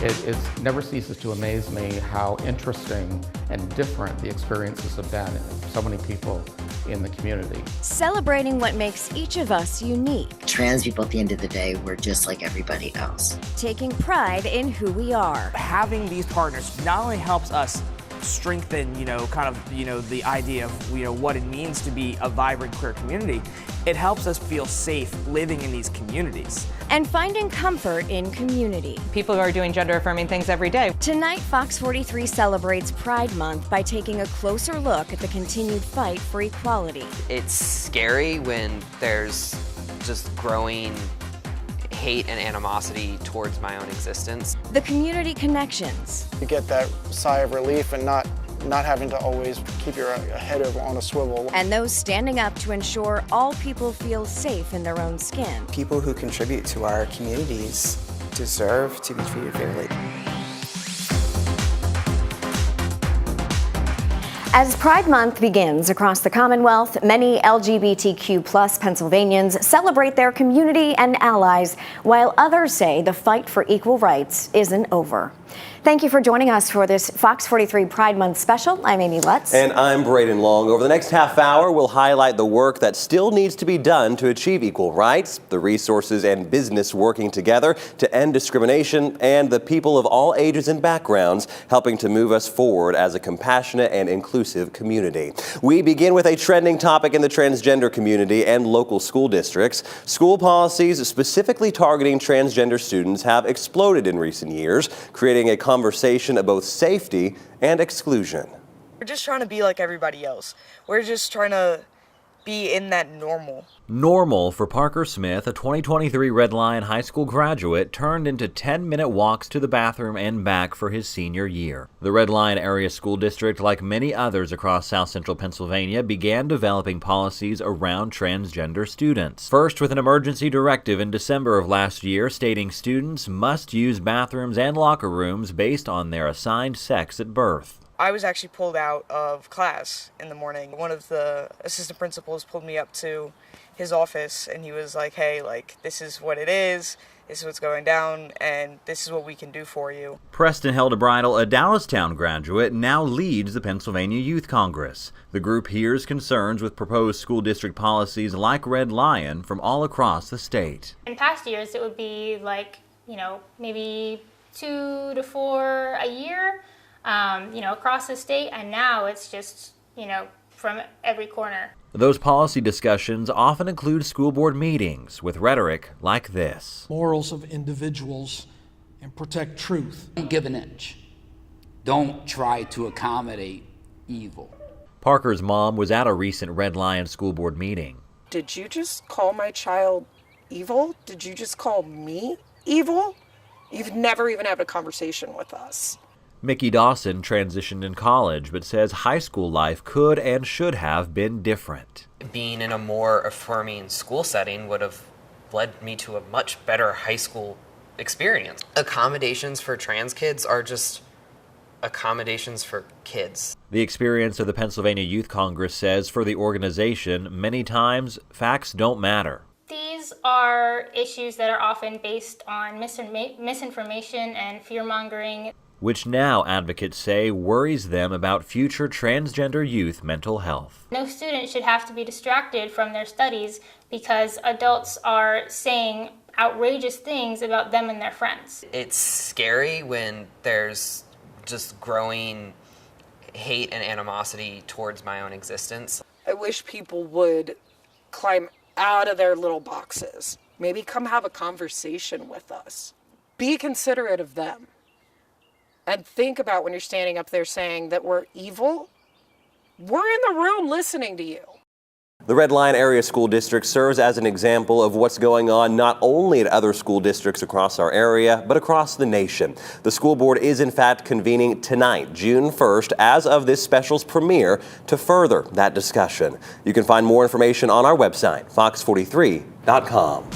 It never ceases to amaze me how interesting and different the experiences have been in so many people in the community. Celebrating what makes each of us unique. Trans people, at the end of the day, we're just like everybody else. Taking pride in who we are. Having these partners not only helps us strengthen, the idea of, what it means to be a vibrant queer community, it helps us feel safe living in these communities. And finding comfort in community. People are doing gender-affirming things every day. Tonight, Fox 43 celebrates Pride Month by taking a closer look at the continued fight for equality. It's scary when there's just growing hate and animosity towards my own existence. The community connections. You get that sigh of relief and not having to always keep your head on a swivel. And those standing up to ensure all people feel safe in their own skin. People who contribute to our communities deserve to be treated fairly. As Pride Month begins across the Commonwealth, many LGBTQ+ Pennsylvanians celebrate their community and allies, while others say the fight for equal rights isn't over. Thank you for joining us for this Fox 43 Pride Month special. I'm Amy Lutz. And I'm Braden Long. Over the next half hour, we'll highlight the work that still needs to be done to achieve equal rights, the resources and business working together to end discrimination, and the people of all ages and backgrounds helping to move us forward as a compassionate and inclusive community. We begin with a trending topic in the transgender community and local school districts. School policies specifically targeting transgender students have exploded in recent years, creating a conversation of both safety and exclusion. We're just trying to be like everybody else. We're just trying to be in that normal. Normal for Parker Smith, a 2023 Red Lion High School graduate, turned into 10-minute walks to the bathroom and back for his senior year. The Red Lion Area School District, like many others across South Central Pennsylvania, began developing policies around transgender students. First with an emergency directive in December of last year stating students must use bathrooms and locker rooms based on their assigned sex at birth. I was actually pulled out of class in the morning. One of the assistant principals pulled me up to his office and he was like, hey, this is what it is, this is what's going down, and this is what we can do for you. Preston Heldebridle, a Dallastown graduate, now leads the Pennsylvania Youth Congress. The group hears concerns with proposed school district policies like Red Lion from all across the state. In past years, it would be maybe 2 to 4 a year. Across the state, and now it's just, from every corner. Those policy discussions often include school board meetings with rhetoric like this. Morals of individuals and protect truth. Don't give an inch. Don't try to accommodate evil. Parker's mom was at a recent Red Lion school board meeting. Did you just call my child evil? Did you just call me evil? You've never even had a conversation with us. Mickey Dawson transitioned in college, but says high school life could and should have been different. Being in a more affirming school setting would have led me to a much better high school experience. Accommodations for trans kids are just accommodations for kids. The experience of the Pennsylvania Youth Congress says for the organization, many times facts don't matter. These are issues that are often based on misinformation and fear-mongering, which now advocates say worries them about future transgender youth mental health. No student should have to be distracted from their studies because adults are saying outrageous things about them and their friends. It's scary when there's just growing hate and animosity towards my own existence. I wish people would climb out of their little boxes. Maybe come have a conversation with us. Be considerate of them. And think about when you're standing up there saying that we're evil, we're in the room listening to you. The Red Lion Area School District serves as an example of what's going on not only at other school districts across our area, but across the nation. The school board is in fact convening tonight, June 1st, as of this special's premiere, to further that discussion. You can find more information on our website, fox43.com.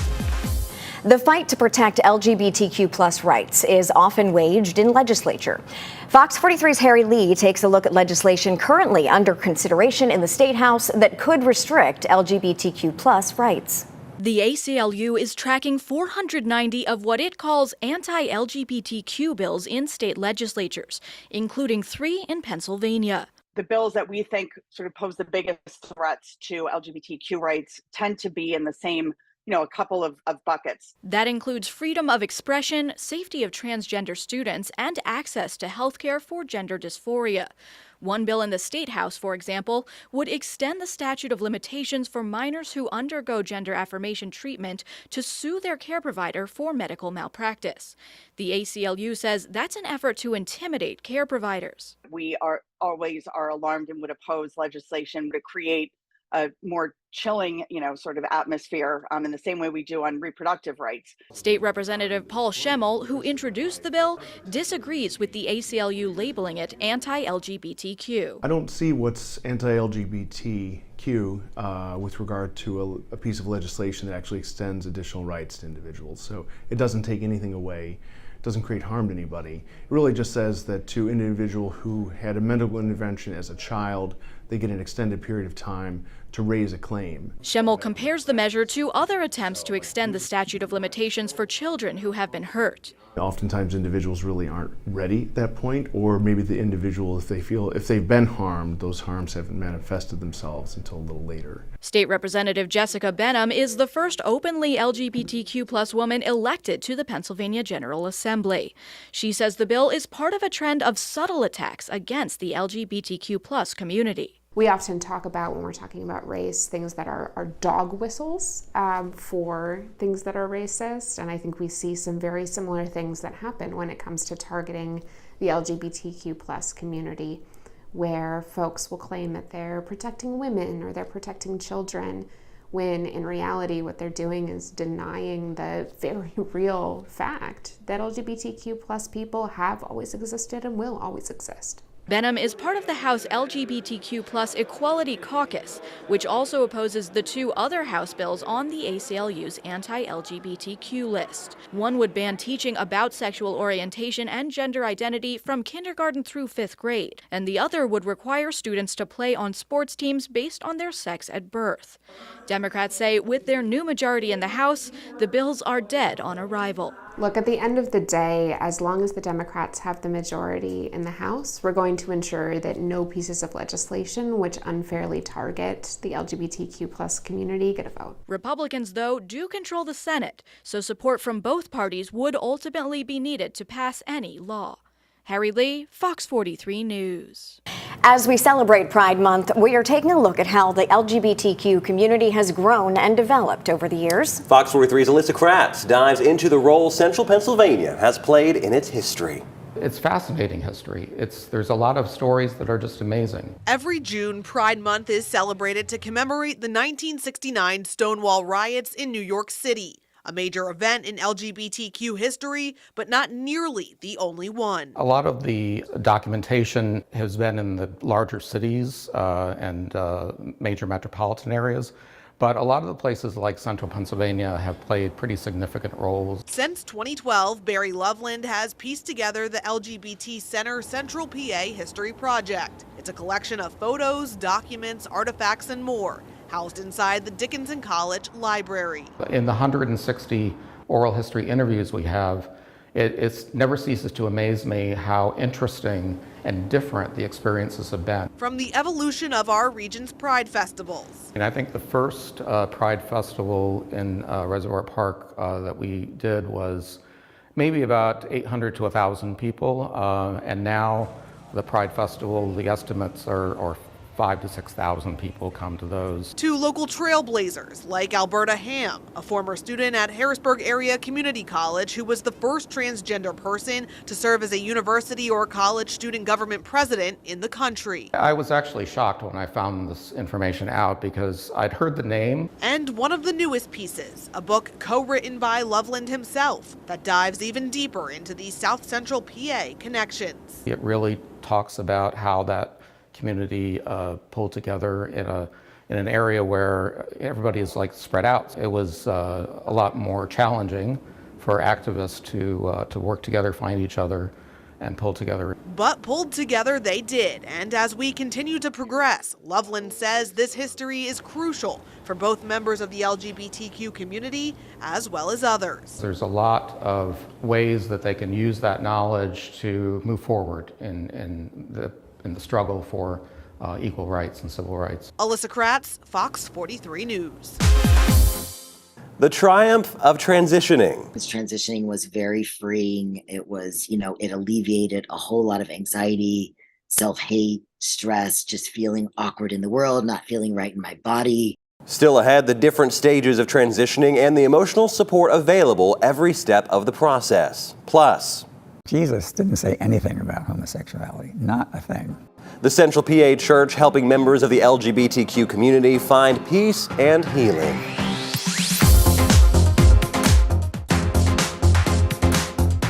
The fight to protect LGBTQ+ rights is often waged in legislature. Fox 43's Harry Lee takes a look at legislation currently under consideration in the State House that could restrict LGBTQ+ rights. The ACLU is tracking 490 of what it calls anti-LGBTQ bills in state legislatures, including 3 in Pennsylvania. The bills that we think sort of pose the biggest threats to LGBTQ rights tend to be in the same, a couple of buckets. That includes freedom of expression, safety of transgender students, and access to health care for gender dysphoria. One bill in the State House, for example, would extend the statute of limitations for minors who undergo gender affirmation treatment to sue their care provider for medical malpractice. The ACLU says that's an effort to intimidate care providers. We are always alarmed and would oppose legislation to create a more chilling, sort of atmosphere in the same way we do on reproductive rights. State Representative Paul Schemmel, who introduced the bill, disagrees with the ACLU labeling it anti-LGBTQ. I don't see what's anti-LGBTQ with regard to a piece of legislation that actually extends additional rights to individuals. So it doesn't take anything away. Doesn't create harm to anybody. It really just says that to an individual who had a medical intervention as a child, they get an extended period of time to raise a claim. Schemmel compares the measure to other attempts to extend the statute of limitations for children who have been hurt. Oftentimes individuals really aren't ready at that point, or maybe the individual, if they've been harmed, those harms haven't manifested themselves until a little later. State Representative Jessica Benham is the first openly LGBTQ+ woman elected to the Pennsylvania General Assembly. She says the bill is part of a trend of subtle attacks against the LGBTQ+ community. We often talk about, when we're talking about race, things that are dog whistles for things that are racist. And I think we see some very similar things that happen when it comes to targeting the LGBTQ+ community, where folks will claim that they're protecting women or they're protecting children, when in reality what they're doing is denying the very real fact that LGBTQ+ people have always existed and will always exist. Benham is part of the House LGBTQ+ Equality Caucus, which also opposes the 2 other House bills on the ACLU's anti-LGBTQ list. One would ban teaching about sexual orientation and gender identity from kindergarten through 5th grade, and the other would require students to play on sports teams based on their sex at birth. Democrats say with their new majority in the House, the bills are dead on arrival. Look, at the end of the day, as long as the Democrats have the majority in the House, we're going to ensure that no pieces of legislation which unfairly target the LGBTQ+ community get a vote. Republicans, though, do control the Senate, so support from both parties would ultimately be needed to pass any law. Harry Lee, Fox 43 News. As we celebrate Pride Month, we are taking a look at how the LGBTQ community has grown and developed over the years. Fox 43's Alyssa Kratz dives into the role Central Pennsylvania has played in its history. It's fascinating history. There's a lot of stories that are just amazing. Every June, Pride Month is celebrated to commemorate the 1969 Stonewall riots in New York City. A major event in LGBTQ history, but not nearly the only one. A lot of the documentation has been in the larger cities and major metropolitan areas, but a lot of the places like Central Pennsylvania have played pretty significant roles. Since 2012, Barry Loveland has pieced together the LGBT Center Central PA History Project. It's a collection of photos, documents, artifacts, and more, housed inside the Dickinson College Library. In the 160 oral history interviews we have, it never ceases to amaze me how interesting and different the experiences have been. From the evolution of our region's Pride festivals. And I think the first Pride festival in Reservoir Park that we did was maybe about 800 to 1,000 people, and now the Pride Festival, the estimates are 5,000 to 6,000 people come to those. 2 local trailblazers like Alberta Ham, a former student at Harrisburg Area Community College who was the first transgender person to serve as a university or college student government president in the country. I was actually shocked when I found this information out because I'd heard the name. And one of the newest pieces, a book co-written by Loveland himself that dives even deeper into the South Central PA connections. It really talks about how that community pulled together in an area where everybody is like spread out. It was a lot more challenging for activists to work together, find each other, and pull together. But pulled together they did, and as we continue to progress, Loveland says this history is crucial for both members of the LGBTQ community as well as others. There's a lot of ways that they can use that knowledge to move forward in the struggle for equal rights and civil rights. Alyssa Kratz, Fox 43 News. The triumph of transitioning. This transitioning was very freeing. It was, it alleviated a whole lot of anxiety, self-hate, stress, just feeling awkward in the world, not feeling right in my body. Still ahead, the different stages of transitioning and the emotional support available every step of the process. Plus, Jesus didn't say anything about homosexuality, not a thing. The Central PA Church helping members of the LGBTQ community find peace and healing.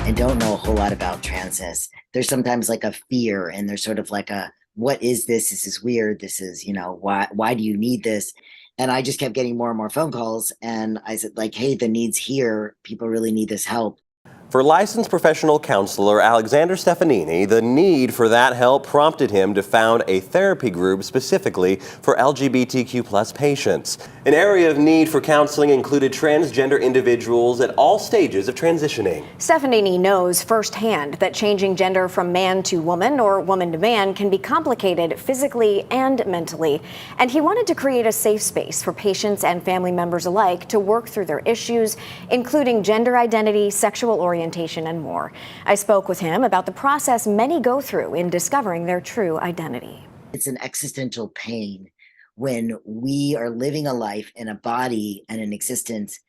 I don't know a whole lot about transness. There's sometimes like a fear, and there's sort of like a, what is this? This is weird. This is, why do you need this? And I just kept getting more and more phone calls. And I said, like, hey, the need's here. People really need this help. For licensed professional counselor Alexander Stefanini, the need for that help prompted him to found a therapy group specifically for LGBTQ+ patients. An area of need for counseling included transgender individuals at all stages of transitioning. Stefanini knows firsthand that changing gender from man to woman or woman to man can be complicated physically and mentally. And he wanted to create a safe space for patients and family members alike to work through their issues, including gender identity, sexual orientation, and more. I spoke with him about the process many go through in discovering their true identity. It's an existential pain when we are living a life in a body and an existence,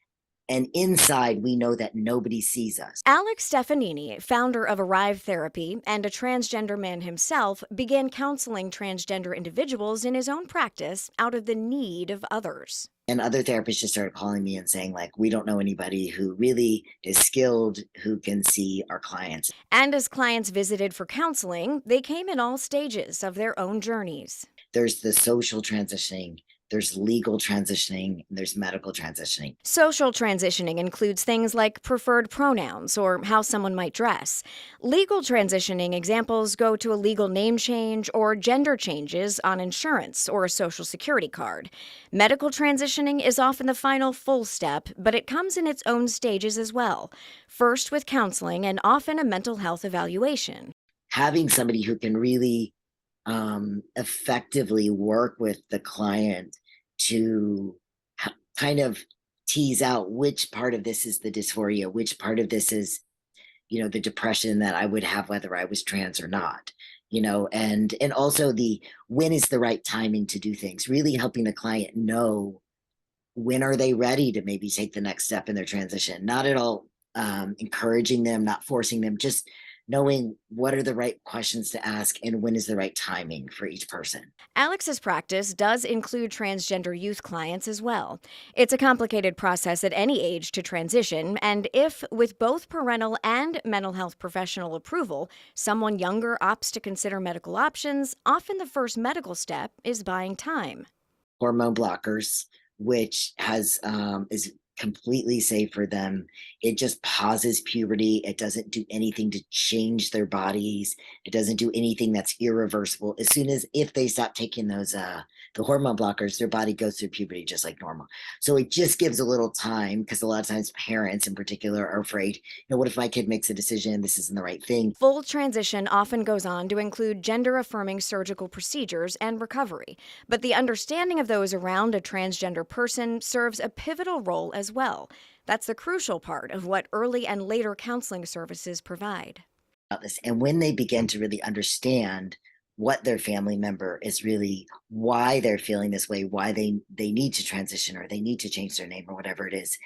and inside we know that nobody sees us. Alex Stefanini, founder of Arrive Therapy and a transgender man himself, began counseling transgender individuals in his own practice out of the need of others. And other therapists just started calling me and saying, like, we don't know anybody who really is skilled, who can see our clients. And as clients visited for counseling, they came in all stages of their own journeys. There's the social transitioning, there's legal transitioning, there's medical transitioning. Social transitioning includes things like preferred pronouns or how someone might dress. Legal transitioning examples go to a legal name change or gender changes on insurance or a social security card. Medical transitioning is often the final full step, but it comes in its own stages as well. First with counseling and often a mental health evaluation. Having somebody who can really effectively work with the client to kind of tease out which part of this is the dysphoria, which part of this is, the depression that I would have whether I was trans or not, and also when is the right timing to do things, really helping the client know when are they ready to maybe take the next step in their transition, not at all encouraging them, not forcing them, just knowing what are the right questions to ask and when is the right timing for each person. Alex's practice does include transgender youth clients as well. It's a complicated process at any age to transition, and if, with both parental and mental health professional approval, someone younger opts to consider medical options, often the first medical step is buying time. Hormone blockers, which is completely safe for them. It just pauses puberty. It doesn't do anything to change their bodies. It doesn't do anything that's irreversible. As soon as, if they stop taking those the hormone blockers, their body goes through puberty just like normal. So it just gives a little time, because a lot of times parents in particular are afraid, what if my kid makes a decision, this isn't the right thing. Full transition often goes on to include gender-affirming surgical procedures and recovery, but the understanding of those around a transgender person serves a pivotal role as well. That's the crucial part of what early and later counseling services provide. And when they begin to really understand what their family member is really, why they're feeling this way, why they need to transition or they need to change their name or whatever it is,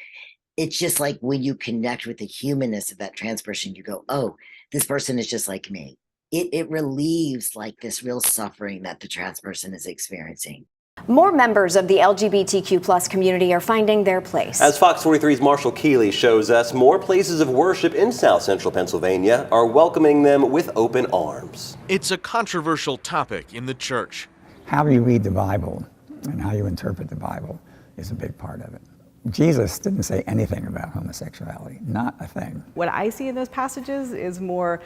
it's just like when you connect with the humanness of that trans person, you go, oh, this person is just like me. It relieves like this real suffering that the trans person is experiencing. More members of the LGBTQ+ community are finding their place. As Fox 43's Marshall Keeley shows us, more places of worship in South Central Pennsylvania are welcoming them with open arms. It's a controversial topic in the church. How you read the Bible and how you interpret the Bible is a big part of it. Jesus didn't say anything about homosexuality, not a thing. What I see in those passages is more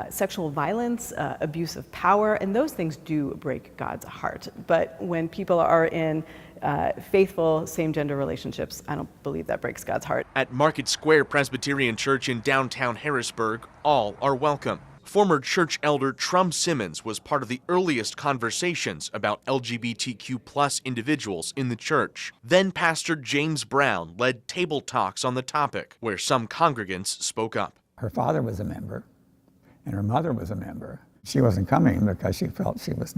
sexual violence, abuse of power, and those things do break God's heart. But when people are in faithful same-gender relationships, I don't believe that breaks God's heart. At Market Square Presbyterian Church in downtown Harrisburg, all are welcome. Former church elder Trum Simmons was part of the earliest conversations about LGBTQ+ individuals in the church. Then Pastor James Brown led table talks on the topic, where some congregants spoke up. Her father was a member, and her mother was a member. She wasn't coming because she felt she would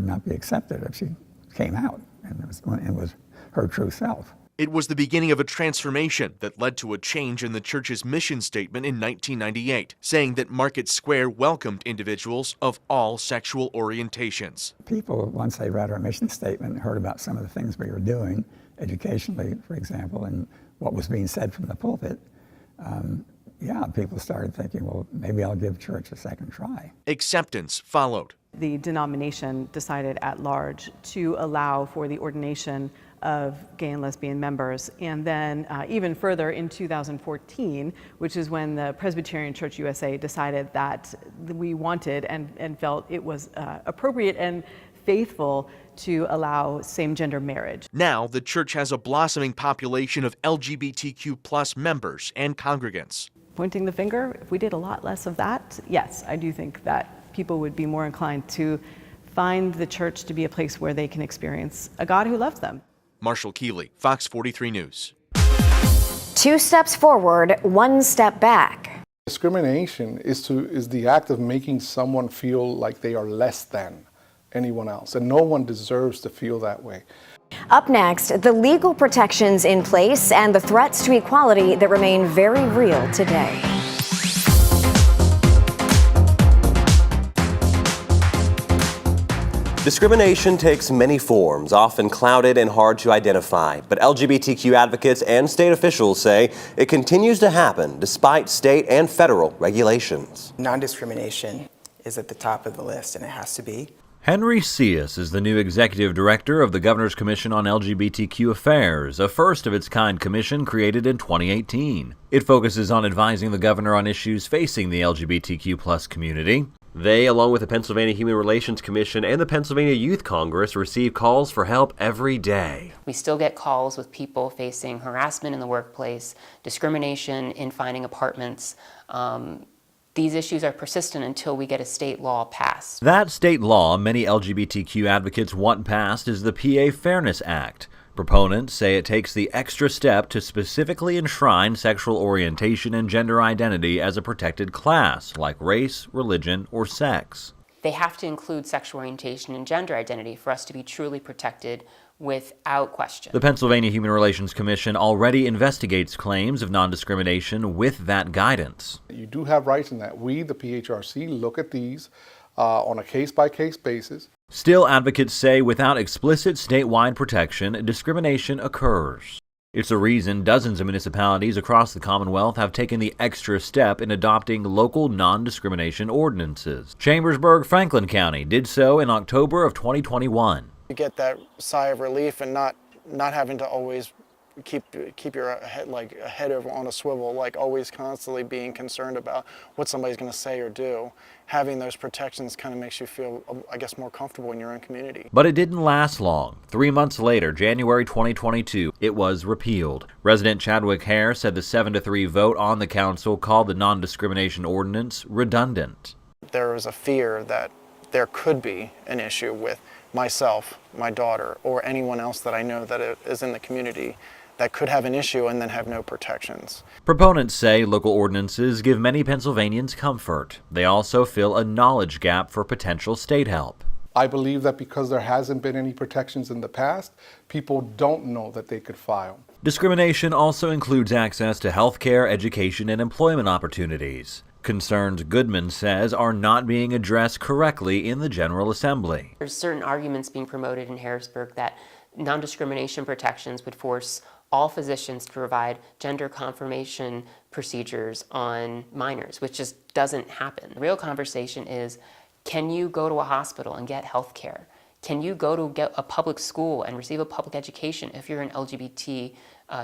not be accepted if she came out, and it was her true self. It was the beginning of a transformation that led to a change in the church's mission statement in 1998, saying that Market Square welcomed individuals of all sexual orientations. People, once they read our mission statement and heard about some of the things we were doing, educationally, for example, and what was being said from the pulpit, people started thinking, well, maybe I'll give church a second try. Acceptance followed. The denomination decided at large to allow for the ordination of gay and lesbian members. And then even further in 2014, which is when the Presbyterian Church USA decided that we wanted and felt it was appropriate and faithful to allow same-gender marriage. Now, the church has a blossoming population of LGBTQ+ members and congregants. Pointing the finger, if we did a lot less of that, yes, I do think that people would be more inclined to find the church to be a place where they can experience a God who loves them. Marshall Keeley, FOX43 News. 2 steps forward, 1 step back. Discrimination is the act of making someone feel like they are less than anyone else, and no one deserves to feel that way. Up next, the legal protections in place and the threats to equality that remain very real today. Discrimination takes many forms, often clouded and hard to identify. But LGBTQ advocates and state officials say it continues to happen despite state and federal regulations. Non-discrimination is at the top of the list, and it has to be. Henry Cius is the new executive director of the Governor's Commission on LGBTQ Affairs, a first-of-its-kind commission created in 2018. It focuses on advising the governor on issues facing the LGBTQ+ community. They, along with the Pennsylvania Human Relations Commission and the Pennsylvania Youth Congress, receive calls for help every day. We still get calls with people facing harassment in the workplace, discrimination in finding apartments. These issues are persistent until we get a state law passed. That state law many LGBTQ advocates want passed is the PA Fairness Act. Proponents say it takes the extra step to specifically enshrine sexual orientation and gender identity as a protected class, like race, religion, or sex. They have to include sexual orientation and gender identity for us to be truly protected without question. The Pennsylvania Human Relations Commission already investigates claims of non-discrimination with that guidance. You do have rights in that. We, the PHRC, look at these on a case-by-case basis. Still, advocates say without explicit statewide protection, discrimination occurs. It's a reason dozens of municipalities across the Commonwealth have taken the extra step in adopting local non-discrimination ordinances. Chambersburg, Franklin County did so in October of 2021. You get that sigh of relief and not having to always keep your head on a swivel, like always constantly being concerned about what somebody's going to say or do. Having those protections kind of makes you feel, I guess, more comfortable in your own community. But it didn't last long. 3 months later, January 2022, it was repealed. Resident Chadwick Hare said the 7-3 vote on the council called the non-discrimination ordinance redundant. There was a fear that there could be an issue with myself, my daughter, or anyone else that I know that is in the community that could have an issue and then have no protections. Proponents say local ordinances give many Pennsylvanians comfort. They also fill a knowledge gap for potential state help. I believe that because there hasn't been any protections in the past, people don't know that they could file. Discrimination also includes access to health care, education, and employment opportunities. Concerns Goodman says are not being addressed correctly in the General Assembly. There's certain arguments being promoted in Harrisburg that non-discrimination protections would force all physicians to provide gender confirmation procedures on minors, which just doesn't happen. The real conversation is, can you go to a hospital and get health care? Can you go to get a public school and receive a public education if you're an LGBT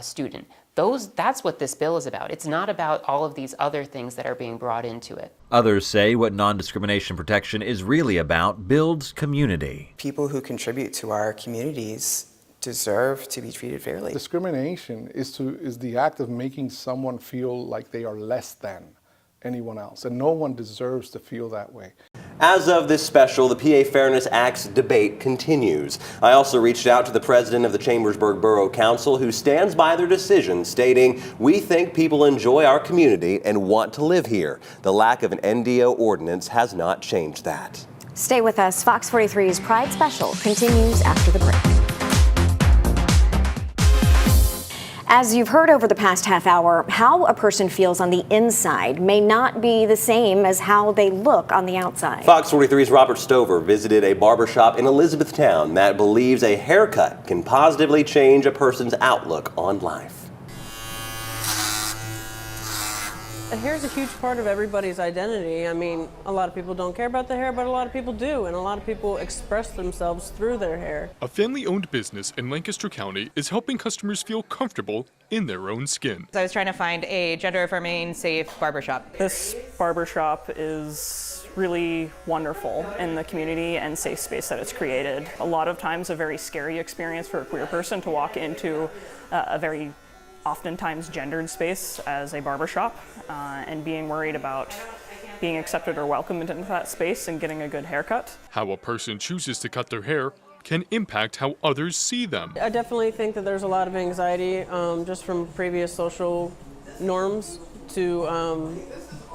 student. That's what this bill is about. It's not about all of these other things that are being brought into it. Others say what non-discrimination protection is really about builds community. People who contribute to our communities deserve to be treated fairly. Discrimination is the act of making someone feel like they are less than anyone else, and no one deserves to feel that way. As of this special, the PA Fairness Act's debate continues. I also reached out to the president of the Chambersburg Borough Council, who stands by their decision, stating, "We think people enjoy our community and want to live here. The lack of an NDO ordinance has not changed that." Stay with us. Fox 43's Pride Special continues after the break. As you've heard over the past half hour, how a person feels on the inside may not be the same as how they look on the outside. Fox 43's Robert Stover visited a barbershop in Elizabethtown that believes a haircut can positively change a person's outlook on life. Hair is a huge part of everybody's identity. I mean, a lot of people don't care about the hair, but a lot of people do, and a lot of people express themselves through their hair. A family-owned business in Lancaster County is helping customers feel comfortable in their own skin. I was trying to find a gender-affirming, safe barbershop. This barbershop is really wonderful in the community and safe space that it's created. A lot of times a very scary experience for a queer person to walk into a very oftentimes gendered space as a barbershop, and being worried about being accepted or welcomed into that space and getting a good haircut. How a person chooses to cut their hair can impact how others see them. I definitely think that there's a lot of anxiety just from previous social norms to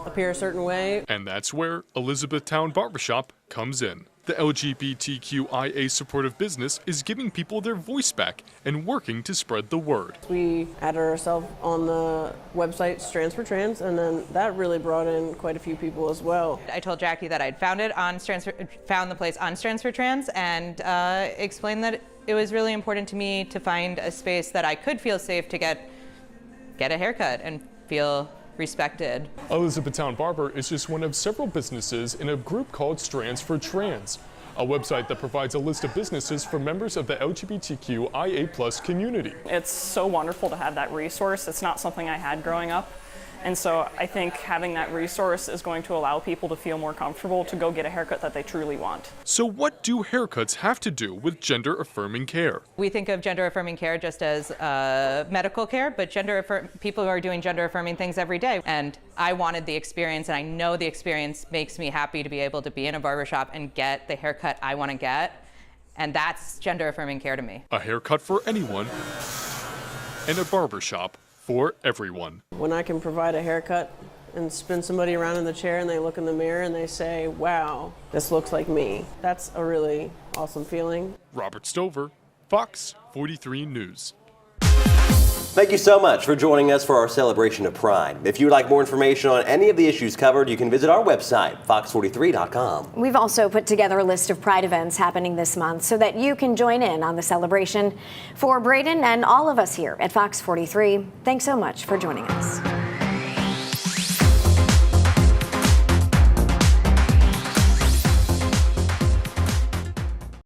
appear a certain way. And that's where Elizabethtown Barbershop comes in. The LGBTQIA supportive business is giving people their voice back and working to spread the word. We added ourselves on the website Strands for Trans, and then that really brought in quite a few people as well. I told Jackie that I'd found the place on Strands for Trans, and explained that it was really important to me to find a space that I could feel safe to get a haircut and feel respected. Elizabethtown Barber is just one of several businesses in a group called Strands for Trans, a website that provides a list of businesses for members of the LGBTQIA+ community. It's so wonderful to have that resource. It's not something I had growing up. And so I think having that resource is going to allow people to feel more comfortable to go get a haircut that they truly want. So what do haircuts have to do with gender-affirming care? We think of gender-affirming care just as medical care, but people who are doing gender-affirming things every day. And I wanted the experience, and I know the experience makes me happy to be able to be in a barbershop and get the haircut I want to get. And that's gender-affirming care to me. A haircut for anyone and a barbershop for everyone. When I can provide a haircut and spin somebody around in the chair and they look in the mirror and they say, wow, this looks like me, that's a really awesome feeling. Robert Stover, Fox 43 News. Thank you so much for joining us for our celebration of Pride. If you would like more information on any of the issues covered, you can visit our website, fox43.com. We've also put together a list of Pride events happening this month so that you can join in on the celebration. For Braden and all of us here at Fox 43, thanks so much for joining us.